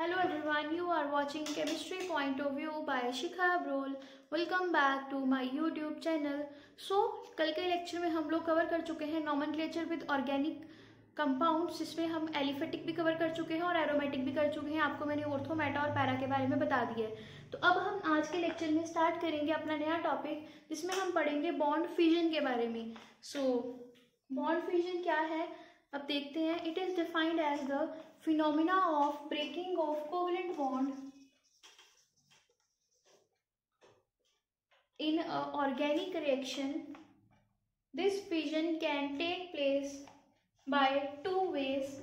Hello everyone, you are watching Chemistry Point of View by Shikha Abrol. Welcome back to my YouTube channel. कल के lecture में हम लोग cover कर चुके हैं नॉमेनक्लेचर विद ऑर्गेनिक कंपाउंड्स, जिसमें हम एलिफेटिक भी कवर कर चुके हैं और एरोमेटिक भी कर चुके हैं। आपको मैंने ऑर्थो, मेटा और पैरा के बारे में बता दिया है। तो अब हम आज के लेक्चर में स्टार्ट करेंगे अपना नया टॉपिक, जिसमें हम पढ़ेंगे बॉन्ड फ्यूजन के बारे में। बॉन्ड फ्यूजन क्या है अब देखते हैं। It is defined as the phenomena of breaking of covalent bond in a organic reaction. This fusion can take place by two ways.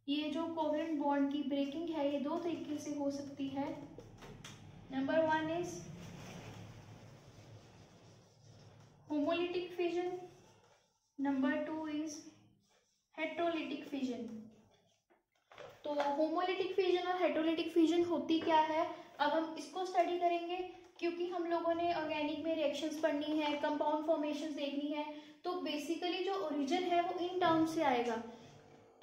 ये जो कोवलेंट बॉन्ड की ब्रेकिंग है ये दो तरीके से हो सकती है। Number one is homolytic fusion, number two is heterolytic fusion. तो होमोलिटिक फ्यूजन और हेट्रोलिटिक फ्यूजन होती क्या है, अब हम इसको स्टडी करेंगे, क्योंकि हम लोगों ने ऑर्गेनिक में रिएक्शंस पढ़नी है, कंपाउंड फॉर्मेशंस देखनी है, तो बेसिकली जो ओरिजिन है वो इन टर्म्स से आएगा।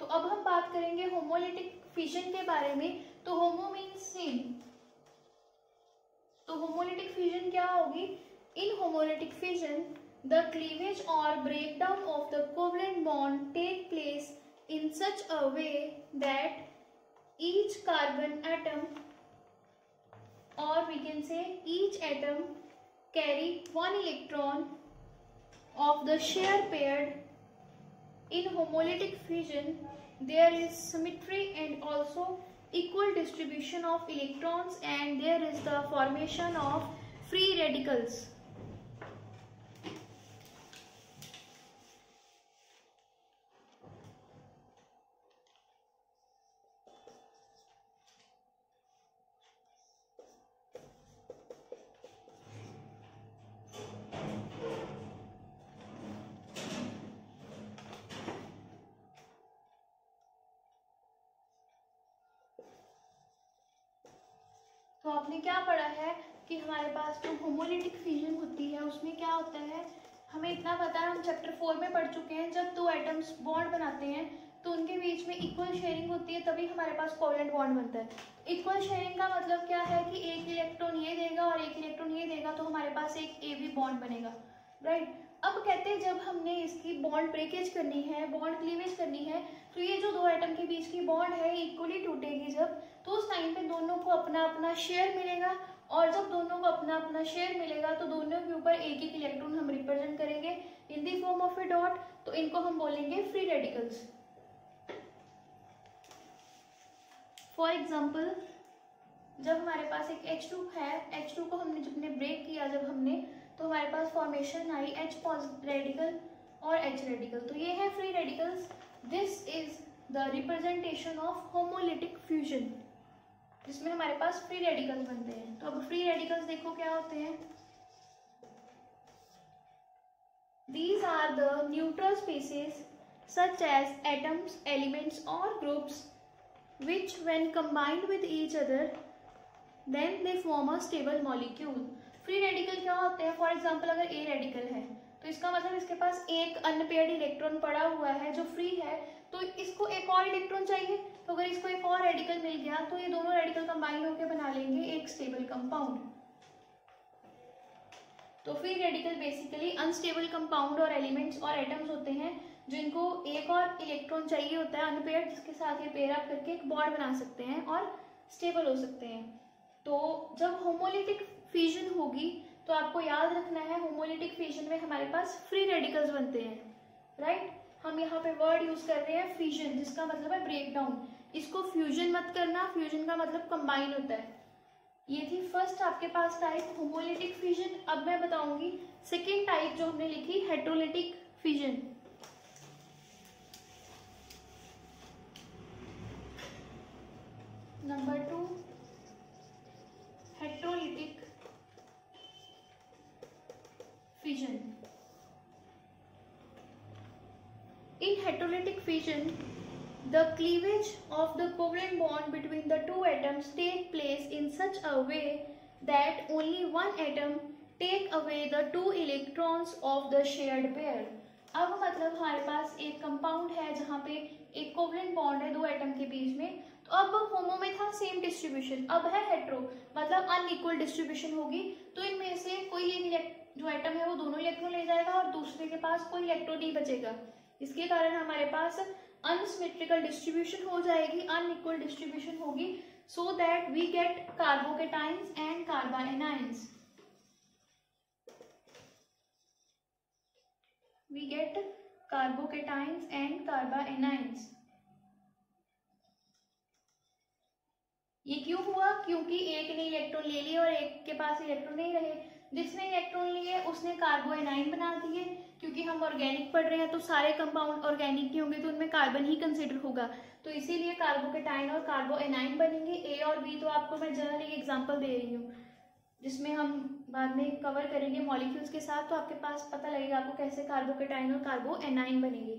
तो अब हम बात करेंगे होमोलिटिक फ्यूजन के बारे में। तो होमो मीन्स सेम, तो होमोलिटिक फ्यूजन क्या होगी। In homolytic fusion the cleavage और breakdown of the covalent bond take place in such a way that each carbon atom, or we can say each atom, carry one electron of the shared pair. In homolytic fusion there is symmetry and also equal distribution of electrons, and there is the formation of free radicals. तो आपने क्या पढ़ा है कि हमारे पास जो homolytic fusion होती है उसमें क्या होता है, हमें इतना पता है, हम चैप्टर 4 में पढ़ चुके हैं। जब दो एटम्स बॉन्ड बनाते हैं तो उनके बीच में इक्वल शेयरिंग होती है, तभी हमारे पास कोवलेंट बॉन्ड बनता है। इक्वल शेयरिंग का मतलब क्या है कि एक इलेक्ट्रॉन ये देगा और एक इलेक्ट्रॉन ये देगा, तो हमारे पास एक AB बॉन्ड बनेगा, राइट। अब कहते हैं जब हमने इसकी बॉन्ड ब्रेकेज करनी है, बॉन्ड क्लीवेज करनी है, तो ये जो दो एटम के बीच की बॉन्ड है इक्वली टूटेगी जब, तो उस टाइम पे दोनों को अपना अपना शेयर मिलेगा, और जब दोनों को अपना अपना शेयर मिलेगा तो दोनों के ऊपर एक एक इलेक्ट्रॉन हम रिप्रेजेंट करेंगे in the form of a dot, तो इनको हम बोलेंगे फ्री रेडिकल्स। फॉर एग्जाम्पल, जब हमारे पास एक H2 है, H2 को हमने जब ब्रेक किया जब हमने, तो हमारे पास फॉर्मेशन आई H पॉजिटिव रेडिकल और H रेडिकल, तो ये है free radicals. This is the representation of homolytic fusion, जिसमें हमारे पास फ्री रेडिकल्स बनते हैं। तो अब फ्री रेडिकल्स देखो क्या होते हैं। These are the neutral spaces such as atoms, elements or groups which when combined with each other then they form a stable molecule. Free radical क्या होते हैं, फॉर एग्जाम्पल अगर A रेडिकल है तो इसका मतलब इसके पास एक अनपेयर्ड इलेक्ट्रॉन पड़ा हुआ है जो फ्री है, तो इसको एक और इलेक्ट्रॉन चाहिए, तो अगर इसको एक और रेडिकल मिल गया तो ये दोनों रेडिकल कंबाइन होकर बना लेंगे एक स्टेबल कंपाउंड। तो free radical basically unstable compound और एलिमेंट्स और एटम्स होते हैं जिनको एक और इलेक्ट्रॉन चाहिए होता है अनपेयर्ड, जिसके साथ ये पेयर अप करके एक बॉन्ड बना सकते हैं और स्टेबल हो सकते हैं। तो जब होमोलिटिक फ्यूजन होगी तो आपको याद रखना है, होमोलिटिक फ्यूजन में हमारे पास फ्री रेडिकल्स बनते हैं, राइट। हम यहाँ पे वर्ड यूज कर रहे हैं फ्यूजन, जिसका मतलब है ब्रेकडाउन। इसको फ्यूजन मत करना, फ्यूजन का मतलब कंबाइन होता है। ये थी फर्स्ट आपके पास टाइप होमोलिटिक फ्यूजन। अब मैं बताऊंगी सेकेंड टाइप जो हमने लिखी heterolytic fusion. Number 2 heterolytic fusion. In heterolytic fusion, the cleavage of the covalent bond between the two atoms take place in such a way that only one atom take away the two electrons of the shared pair. अब मतलब हमारे पास एक compound है जहाँ पे एक covalent bond है दो एटम के बीच में, तो अब होमो में था सेम डिस्ट्रीब्यूशन, अब है हेट्रो, मतलब अनइक्वल डिस्ट्रीब्यूशन होगी। तो इनमें से कोई एक जो एटम है वो दोनों इलेक्ट्रॉन ले जाएगा और दूसरे के पास कोई इलेक्ट्रॉन नहीं बचेगा। इसके कारण हमारे पास अनसिमेट्रिकल डिस्ट्रीब्यूशन हो जाएगी, अनइक्वल डिस्ट्रीब्यूशन होगी, so that we get carbocations and carbanions. We get carbocations and carbaenions। ये क्यों हुआ? क्योंकि एक ने इलेक्ट्रॉन ले लिए और एक के पास इलेक्ट्रॉन नहीं रहे। जिसने इलेक्ट्रॉन लिए उसने कार्बोएनाइन बना दिए। क्योंकि हम ऑर्गेनिक पढ़ रहे हैं तो सारे कंपाउंड ऑर्गेनिक नहीं होंगे, तो उनमें कार्बन ही कंसिडर होगा, तो इसीलिए कार्बोकेटाइन और कार्बोएनाइन बनेंगे। ए और बी तो आपको मैं जनरली एग्जांपल दे रही हूँ, जिसमें हम बाद में कवर करेंगे मॉलिक्यूल्स के साथ, तो आपके पास पता लगेगा आपको कैसे कार्बोकेटाइन और कार्बोएनाइन बनेंगे।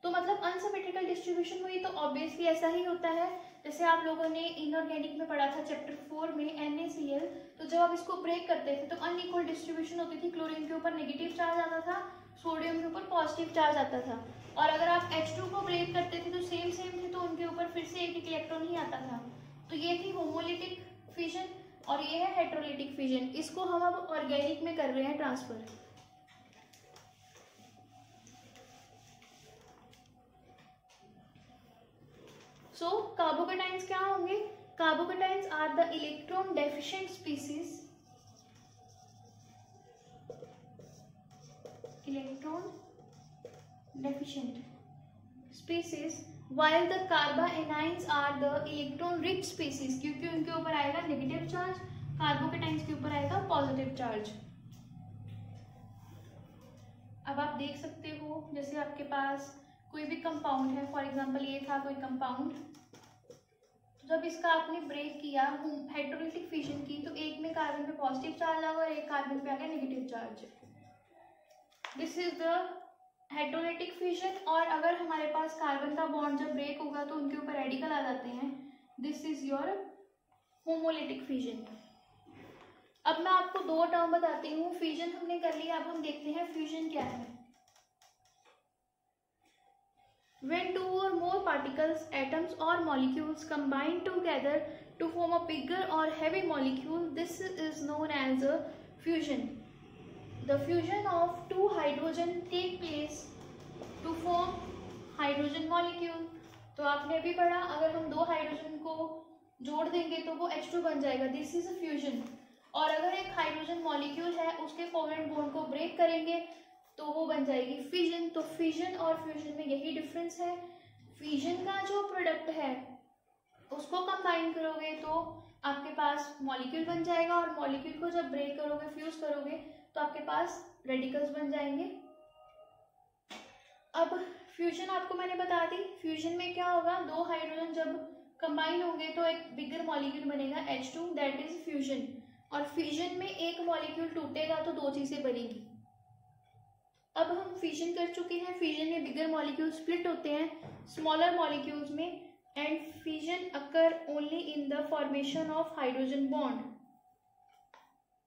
तो मतलब अनसिमेट्रिकल डिस्ट्रीब्यूशन हुई तो ऑब्वियसली ऐसा ही होता है। जैसे आप लोगों ने इनऑर्गेनिक में पढ़ा था चैप्टर 4 में NaCl, तो जब आप इसको ब्रेक करते थे तो अनइक्वल डिस्ट्रीब्यूशन होती थी। क्लोरीन के ऊपर नेगेटिव चार्ज आता था, सोडियम के ऊपर पॉजिटिव चार्ज आता था। और अगर आप H2 को ब्रेक करते थे तो सेम थे, तो उनके ऊपर फिर से एक इलेक्ट्रॉन ही आता था। तो ये थी होमोलिटिक फिजन और ये है हेट्रोलिटिक फिजन। इसको हम अब ऑर्गेनिक में कर रहे हैं ट्रांसफर। सो कार्बोकेटाइंस क्या होंगे? Carbocations are the electron deficient species, electron deficient species, while the carbanions are the electron rich species, क्योंकि उनके ऊपर आएगा नेगेटिव चार्ज, कार्बोकेटाइंस के ऊपर आएगा पॉजिटिव चार्ज। अब आप देख सकते हो, जैसे आपके पास कोई भी कंपाउंड है, फॉर एग्जांपल ये था कोई कंपाउंड, तो जब इसका आपने ब्रेक किया, हेट्रोलिटिक फिजन की, तो एक में कार्बन पे पॉजिटिव चार्ज आएगा और एक कार्बन पे आ गया negative charge. This is the heterolytic fission. और अगर हमारे पास कार्बन का बॉन्ड जब ब्रेक होगा तो उनके ऊपर रेडिकल आ जाते हैं। This is your homolytic fission. अब मैं आपको दो टर्म बताती हूँ। फ्यूजन हमने कर लिया, अब हम देखते हैं फ्यूजन क्या है। When two or more particles, atoms or molecules combine together to form a bigger or heavy molecule, this is known as a fusion. The fusion of two hydrogen take place to form hydrogen molecule. तो आपने अभी पढ़ा, अगर हम दो hydrogen को जोड़ देंगे तो वो H2 बन जाएगा। This is a fusion. और अगर एक हाइड्रोजन मॉलिक्यूल है, उसके कोवेलेंट बॉन्ड को ब्रेक करेंगे तो वो बन जाएगी फिजन। तो फिजन और फ्यूजन में यही डिफरेंस है। फिजन का जो प्रोडक्ट है उसको कंबाइन करोगे तो आपके पास मॉलिक्यूल बन जाएगा, और मॉलिक्यूल को जब ब्रेक करोगे, फ्यूज करोगे, तो आपके पास रेडिकल्स बन जाएंगे। अब फ्यूजन आपको मैंने बता दी। फ्यूजन में क्या होगा, दो हाइड्रोजन जब कंबाइन होंगे तो एक बिगर मॉलिक्यूल बनेगा H2, दैट इज फ्यूजन। और फ्यूजन में एक मॉलिक्यूल टूटेगा तो दो चीजें बनेगी। अब हम फिजन कर चुके हैं। फिजन में बिगर मॉलिक्यूल स्प्लिट होते हैं स्मॉलर मॉलिक्यूल्स में, and fission occur only in the formation of hydrogen bond.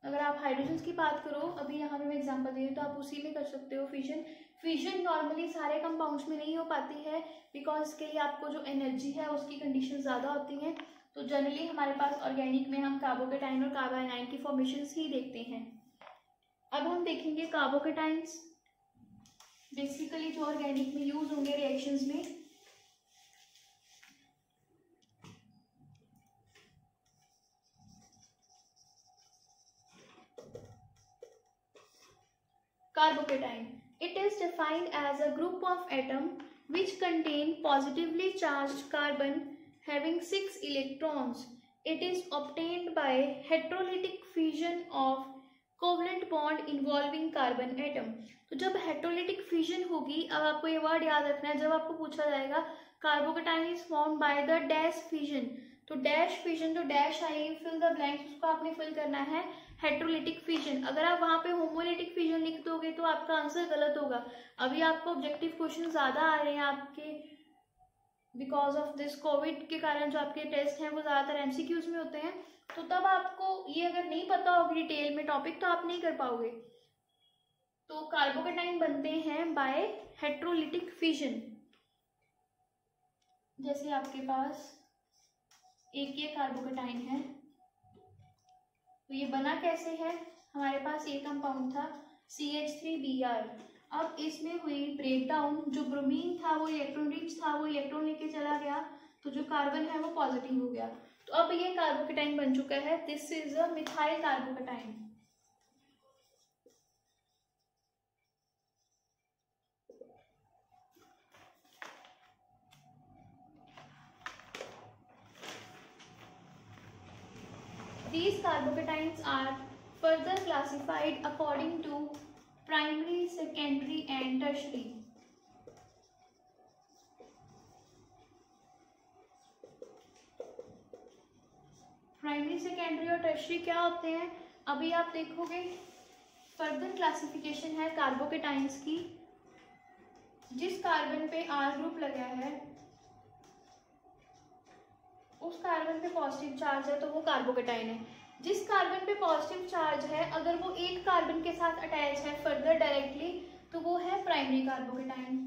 अगर आप हाइड्रोजन की बात करो, अभी यहाँ पे मैं एग्जांपल दे रही हूँ, तो आप उसी में कर सकते हो फिजन। फिजन नॉर्मली सारे कंपाउंड्स में नहीं हो पाती है, बिकॉज इसके लिए आपको जो एनर्जी है उसकी कंडीशन ज़्यादा होती हैं। तो जनरली हमारे पास ऑर्गेनिक में हम कार्बोकेटाइन और कार्बाएनाइन की फॉर्मेशन ही देखते हैं। अब हम देखेंगे कार्बोकेटाइंस, बेसिकली जो ऑर्गेनिक में यूज होंगे रिएक्शंस में। Carbocation. It is defined as a group of atoms which contain positively charged carbon having 6 electrons. It is obtained by heterolytic fusion of covalent bond involving carbon atom. तो जब heterolytic fission होगी, अब आपको ये word याद रखना है, जब आपको पूछा जाएगा carbocation is formed by the dash fission, तो डैश फिजन जो डैश आएगी फिल द ब्लैंक्स, उसको आपने फिल करना है हेट्रोलिटिक फिजन। अगर आप वहां पे होमोलिटिक फिजन लिख दोगे तो आपका आंसर गलत होगा। अभी आपको ऑब्जेक्टिव क्वेश्चन ज्यादा आ रहे हैं आपके, बिकॉज ऑफ दिस कोविड के कारण जो आपके टेस्ट हैं वो ज्यादातर MCQs में होते हैं। तो तब आपको ये अगर नहीं पता होगी डिटेल में टॉपिक तो आप नहीं कर पाओगे। तो कार्बोकेटाइन बनते हैं बाय हेट्रोलिटिक फिजन। जैसे आपके पास एक ये कार्बोकेटाइन है। तो ये बना कैसे है, हमारे पास ये कंपाउंड था CH3Br। अब इसमें हुई ब्रेक डाउन, जो ब्रोमीन था वो इलेक्ट्रॉन रिच था, वो इलेक्ट्रॉन लेके चला गया, तो जो कार्बन है वो पॉजिटिव हो गया। तो अब ये कार्बोकेटाइन बन चुका है, this is a methyl carbocation. These carbocations are further classified according to primary, secondary and tertiary. Primary, secondary और टर्शरी क्या होते हैं, अभी आप देखोगे। फर्दर क्लासिफिकेशन है कार्बोकेटाइंस की। जिस कार्बन पे R ग्रुप लगा है उस कार्बन पे पॉजिटिव चार्ज है तो वो कार्बोकेटाइन है। जिस कार्बन पे पॉजिटिव चार्ज है अगर वो एक कार्बन के साथ अटैच है फर्दर डायरेक्टली तो वो है प्राइमरी कार्बोकेटाइन।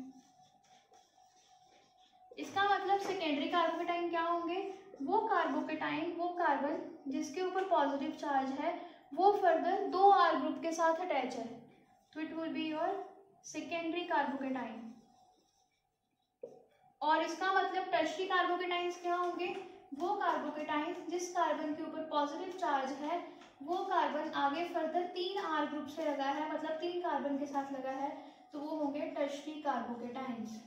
इसका मतलब सेकेंडरी कार्बोकेटाइन क्या होंगे, वो कार्बोकेटाइन, वो कार्बन जिसके ऊपर पॉजिटिव चार्ज है वो फर्दर दो R ग्रुप के साथ अटैच है, तो it will be your secondary carbocation. और इसका मतलब टर्शरी कार्बोकेटाइन्स क्या होंगे, वो कार्बोकेटाइन जिस कार्बन के ऊपर पॉजिटिव चार्ज है वो कार्बन आगे फर्दर तीन R ग्रुप से लगा है, मतलब तीन कार्बन के साथ लगा है, तो वो होंगे टर्शरी कार्बोकेटाइन्स।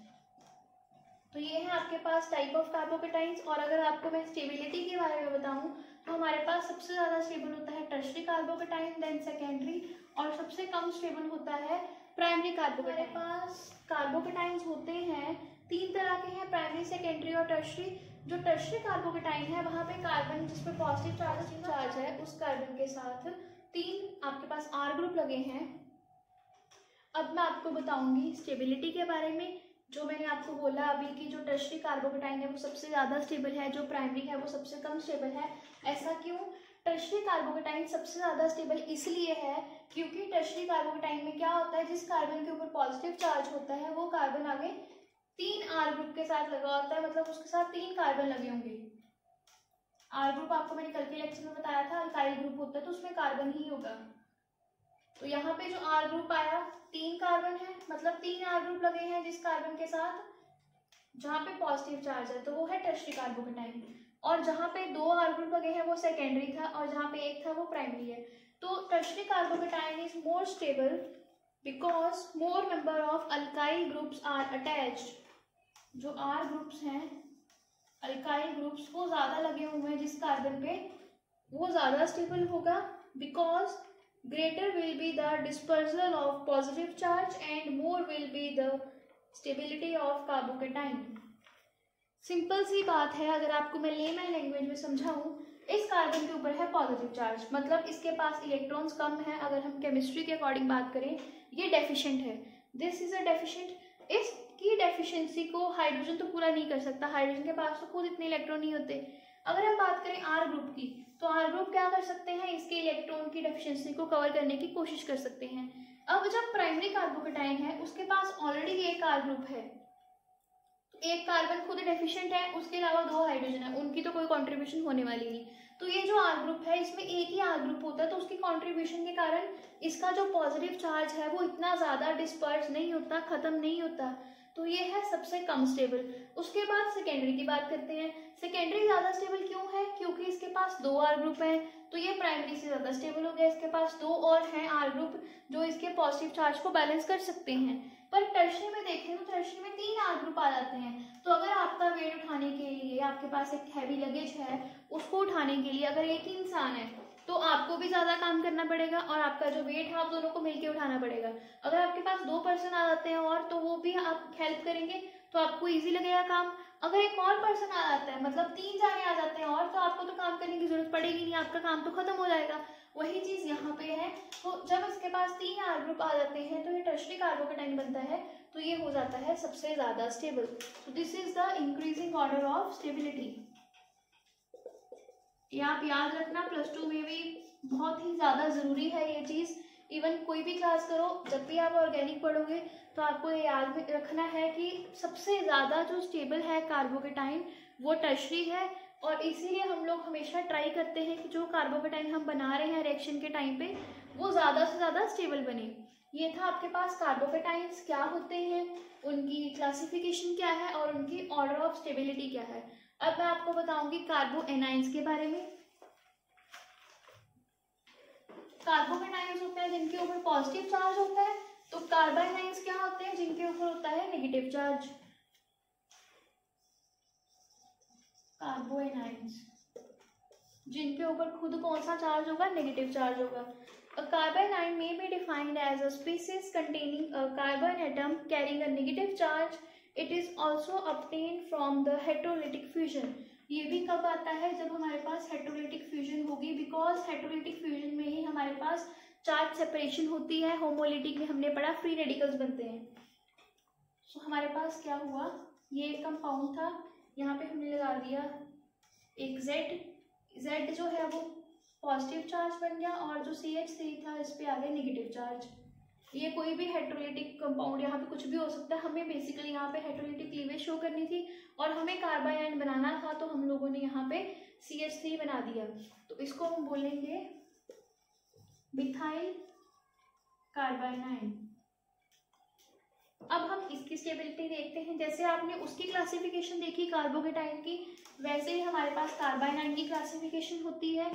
तो ये है आपके पास टाइप ऑफ कार्बोकेटाइन्स। और अगर आपको मैं स्टेबिलिटी के बारे में बताऊं तो हमारे पास सबसे ज़्यादा स्टेबल होता है टर्शरी कार्बोकेटाइन, देन सेकेंडरी, और सबसे कम स्टेबल होता है प्राइमरी कार्बोकेटाइन। हमारे पास कार्बोकेटाइन्स होते हैं तीन तरह के हैं, प्राइमरी, सेकेंडरी और टर्शरी। जो टर्शरी कार्बोकेटाइन है वहाँ पे कार्बन जिस पे पॉजिटिव चार्ज है उस कार्बन के साथ तीन आपके पास R ग्रुप लगे हैं। अब मैं आपको बताऊंगी स्टेबिलिटी के बारे में। जो मैंने आपको बोला अभी कि जो टर्शरी कार्बोकेटाइन है वो सबसे ज़्यादा स्टेबल है, जो प्राइमरी है वो सबसे कम स्टेबल है। ऐसा क्यों, टर्शरी कार्बोकेटाइन सबसे ज़्यादा स्टेबल इसलिए है क्योंकि टर्शरी कार्बोकेटाइन में क्या होता है, जिस कार्बन के ऊपर पॉजिटिव चार्ज होता है वो कार्बन आगे तीन R ग्रुप के साथ लगा होता है, मतलब उसके साथ तीन कार्बन लगे होंगे। R ग्रुप आपको मैंने कल के लेक्चर में बताया था अल्काइल ग्रुप होता है तो उसमें कार्बन ही होगा। तो यहाँ पे जो R ग्रुप आया तीन कार्बन है, मतलब तीन R ग्रुप लगे हैं जिस कार्बन के साथ जहाँ पे पॉजिटिव चार्ज है, तो वो है टर्शरी कार्बोकेटाइन। और जहाँ पे दो R ग्रुप लगे हैं वो सेकेंडरी था, और जहाँ पे एक था वो प्राइमरी है। तो tertiary carbocation is more stable because more number of alkyl groups are attached. जो R ग्रुप्स हैं अल्काइल ग्रुप्स वो ज़्यादा लगे हुए हैं जिस कार्बन पे, वो ज़्यादा स्टेबल होगा because greater will be the dispersal of positive charge and more will be the stability of carbocation। Simple सी बात है, अगर आपको मैं लेमैन लैंग्वेज में समझाऊं, इस कार्बन के ऊपर है पॉजिटिव चार्ज, मतलब इसके पास इलेक्ट्रॉन्स कम है। अगर हम केमिस्ट्री के अकॉर्डिंग बात करें ये डेफिशिएंट है, दिस इज अ डेफिशिएंट। इसकी डेफिशिएंसी को हाइड्रोजन तो पूरा नहीं कर सकता, हाइड्रोजन के पास तो खुद इतने इलेक्ट्रॉन नहीं होते। अगर हम बात करें R ग्रुप की तो R ग्रुप क्या कर सकते हैं, इसके इलेक्ट्रॉन की डेफिशिएंसी को कवर करने की कोशिश कर सकते हैं। अब जब प्राइमरी कार्बोकेटाइन है उसके पास ऑलरेडी एक R ग्रुप है, एक कार्बन खुद डेफिशिएंट है, उसके अलावा दो हाइड्रोजन है, उनकी तो कोई कंट्रीब्यूशन होने वाली नहीं। तो ये जो R ग्रुप है इसमें एक ही R ग्रुप होता है, तो उसकी कंट्रीब्यूशन के कारण इसका जो पॉजिटिव चार्ज है वो इतना ज़्यादा डिस्पर्स नहीं होता, ख़त्म नहीं होता। तो ये है सबसे कम स्टेबल। उसके बाद सेकेंडरी की बात करते हैं। सेकेंडरी ज़्यादा स्टेबल क्यों है, क्योंकि इसके पास दो R ग्रुप है, तो ये प्राइमरी से ज़्यादा स्टेबल हो गया। इसके पास दो और हैं R ग्रुप जो इसके पॉजिटिव चार्ज को बैलेंस कर सकते हैं। पर टर्शरी में देखें तो टर्शरी में तीन R ग्रुप आ जाते हैं। तो अगर आपका वेट उठाने के लिए आपके पास एक हैवी लगेज है, उसको उठाने के लिए अगर एक ही इंसान है तो आपको भी ज़्यादा काम करना पड़ेगा और आपका जो वेट है आप दोनों को मिलके उठाना पड़ेगा। अगर आपके पास दो पर्सन आ जाते हैं और तो वो भी आप हेल्प करेंगे तो आपको इजी लगेगा काम। अगर एक और पर्सन आ जाता है, मतलब तीन जाने आ जाते हैं और, तो आपको तो काम करने की जरूरत पड़ेगी नहीं, आपका काम तो खत्म हो जाएगा। वही चीज़ यहाँ पे है। तो जब इसके पास तीन R ग्रुप आ जाते हैं तो ये टर्शरी कार्बोकेटाइन बनता है, तो ये हो जाता है सबसे ज़्यादा स्टेबल। तो this is the increasing order of stability. ये आप याद रखना, +2 में भी बहुत ही ज़्यादा ज़रूरी है ये चीज़। इवन कोई भी क्लास करो, जब भी आप ऑर्गेनिक पढ़ोगे तो आपको ये याद रखना है कि सबसे ज़्यादा जो स्टेबल है कार्बोकेटाइन वो टर्शरी है, और इसीलिए हम लोग हमेशा ट्राई करते हैं कि जो कार्बोकेटाइन हम बना रहे हैं रिएक्शन के टाइम पे वो ज़्यादा से ज़्यादा स्टेबल बने। ये था आपके पास कार्बोकेटाइन्स क्या होते हैं, उनकी क्लासिफिकेशन क्या है और उनकी ऑर्डर ऑफ स्टेबिलिटी क्या है। अब मैं आपको बताऊंगी कार्बो एनाइंस के बारे में। कार्बोकेटाइन्स होते हैं जिनके ऊपर पॉजिटिव चार्ज होता है, तो कार्बाइनाइंस क्या होते हैं जिनके ऊपर होता है नेगेटिव चार्ज। कार्बोएनाइंस जिनके ऊपर खुद कौन सा चार्ज होगा, नेगेटिव चार्ज होगा। A carbanion may be defined as a species containing a carbon atom carrying a negative charge. It is also obtained from the heterolytic fusion. ये भी कब आता है, जब हमारे पास हेटेरोलिटिक फ्यूजन होगी, बिकॉज हेटेरोलिटिक फ्यूजन में ही हमारे पास चार्ज सेपरेशन होती है। होमोलिटिक में हमने पढ़ा फ्री रेडिकल्स बनते हैं। सो हमारे पास क्या हुआ, ये एक कंपाउंड था, यहाँ पे हमने लगा दिया एक Z जो है वो पॉजिटिव चार्ज बन गया और जो CH3 था इस पे आ गया नेगेटिव चार्ज। ये कोई भी हेटेरोलिटिक कंपाउंड, यहाँ पे कुछ भी हो सकता है। हमें बेसिकली यहाँ पे हेटेरोलिटिक क्लीवेज शो करनी थी और हमें कार्बाइन बनाना था, तो हम लोगों ने यहाँ पे CH3 बना दिया। तो इसको हम बोलेंगे मिथाइल कार्बाइनाइन। अब हम इसकी स्टेबिलिटी देखते हैं। जैसे आपने उसकी क्लासिफिकेशन देखी कार्बोकेटाइन की, वैसे ही हमारे पास कार्बाइनाइन की क्लासिफिकेशन होती है।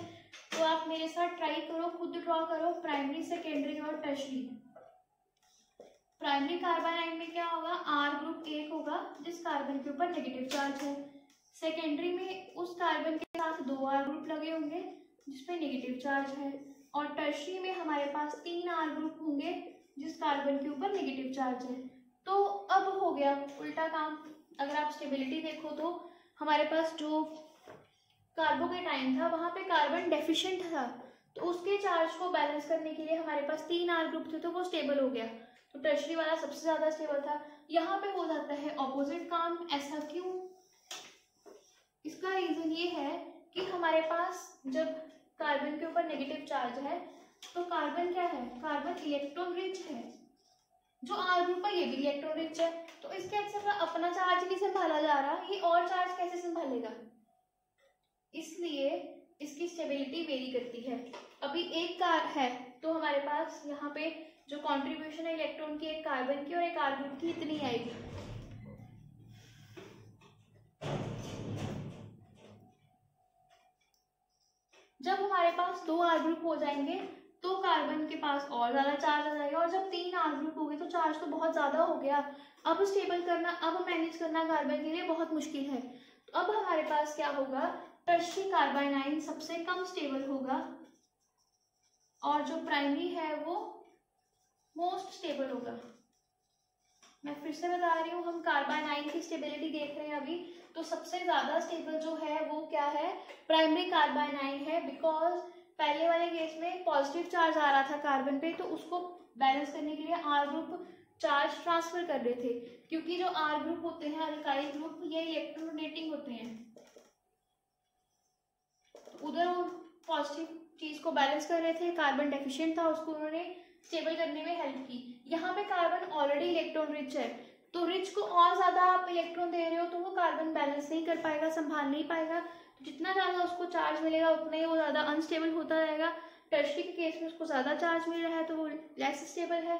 तो आप मेरे साथ ट्राई करो, खुद ड्रॉ करो प्राइमरी, सेकेंडरी और टर्शरी। प्राइमरी कार्बाइनाइन में क्या होगा, R ग्रुप 1 होगा जिस कार्बन के ऊपर नेगेटिव चार्ज है। सेकेंडरी में उस कार्बन के साथ 2 R ग्रुप लगे होंगे जिसपे नेगेटिव चार्ज है। और टर्शरी में हमारे पास 3 R ग्रुप होंगे जिस कार्बन के ऊपर नेगेटिव चार्ज है। तो अब हो गया उल्टा काम। अगर आप स्टेबिलिटी देखो तो हमारे पास जो कार्बोकेटाइन था वहाँ पे कार्बन डेफिशिएंट था, तो उसके चार्ज को बैलेंस करने के लिए हमारे पास 3 R ग्रुप थे, तो वो स्टेबल हो गया। तो टर्शरी वाला सबसे ज़्यादा स्टेबल था। यहाँ पे हो जाता है ऑपोजिट काम। ऐसा क्यों? इसका रीज़न ये है कि हमारे पास जब कार्बन के ऊपर नेगेटिव चार्ज है तो कार्बन क्या है, कार्बन इलेक्ट्रॉन रिच है। जो R ग्रुप है ये भी इलेक्ट्रॉन रिच है, तो इसके अच्छा अपना चार्ज नहीं संभाला जा रहा, ये और चार्ज कैसे संभालेगा? इसलिए इसकी स्टेबिलिटी वेरी करती है। अभी एक कार है तो हमारे पास यहाँ पे जो कंट्रीब्यूशन है इलेक्ट्रॉन की, एक कार्बन की और एक R ग्रुप की, इतनी आएगी। जब हमारे पास 2 R ग्रुप हो जाएंगे तो कार्बन के पास और ज़्यादा चार्ज आ जाएगा, और जब 3 R ग्रुप हो गए तो चार्ज तो बहुत ज़्यादा हो गया। अब स्टेबल करना, अब मैनेज करना कार्बन के लिए बहुत मुश्किल है। तो अब हमारे पास क्या होगा, टर्शरी कार्बाइनाइन सबसे कम स्टेबल होगा और जो प्राइमरी है वो मोस्ट स्टेबल होगा। मैं फिर से बता रही हूँ, हम कार्बाइनाइन की स्टेबिलिटी देख रहे हैं अभी, तो सबसे ज़्यादा स्टेबल जो है वो क्या है, प्राइमरी कार्बाइनाइन है। बिकॉज पहले वाले केस में पॉजिटिव चार्ज आ रहा था कार्बन पे, तो उसको बैलेंस करने के लिए R ग्रुप चार्ज ट्रांसफर कर रहे थे, क्योंकि जो R ग्रुप होते हैं अल्काइल ग्रुप, ये इलेक्ट्रोनेटिंग होते हैं। तो उधर वो पॉजिटिव चीज को बैलेंस कर रहे थे, कार्बन डेफिशिएंट था, उसको उन्होंने स्टेबल करने में हेल्प की। यहाँ पे कार्बन ऑलरेडी इलेक्ट्रॉन रिच है, तो रिच को और ज्यादा आप इलेक्ट्रॉन दे रहे हो तो वो कार्बन बैलेंस नहीं कर पाएगा, संभाल नहीं पाएगा। जितना ज़्यादा उसको चार्ज मिलेगा उतना ही वो ज़्यादा अनस्टेबल होता रहेगा। टर्शरी के केस में उसको ज़्यादा चार्ज मिल रहा है तो वो लेस स्टेबल है।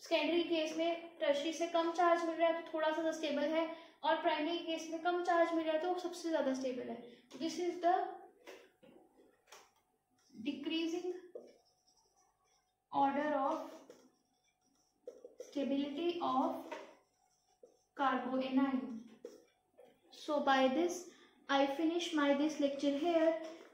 सेकेंडरी केस में टर्शरी से कम चार्ज मिल रहा है तो थोड़ा सा स्टेबल है, और प्राइमरी केस में कम चार्ज मिल रहा है तो वो सबसे ज़्यादा स्टेबल है। This is the decreasing order of stability of carbanion. So by this I finish my this lecture here.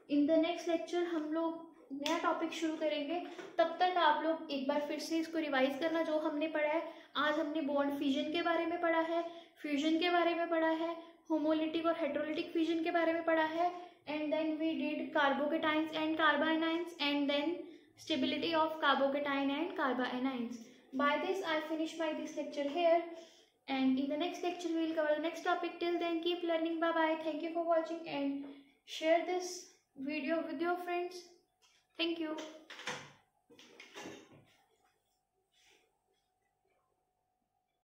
In the next lecture हम लोग नया टॉपिक शुरू करेंगे। तब तक आप लोग एक बार फिर से इसको रिवाइज करना जो हमने पढ़ा है। आज हमने बॉन्ड फ्यूजन के बारे में पढ़ा है, फ्यूजन के बारे में पढ़ा है, होमोलिटिक और हेटेरोलिटिक फ्यूजन के बारे में पढ़ा है, and then we did carbocations and carbanions, and then stability of carbocation and carbanions. By this I finish my this lecture here. And in the next lecture we will cover the next topic. Till then keep learning. Bye bye. Thank you for watching and share this video with your friends. Thank you.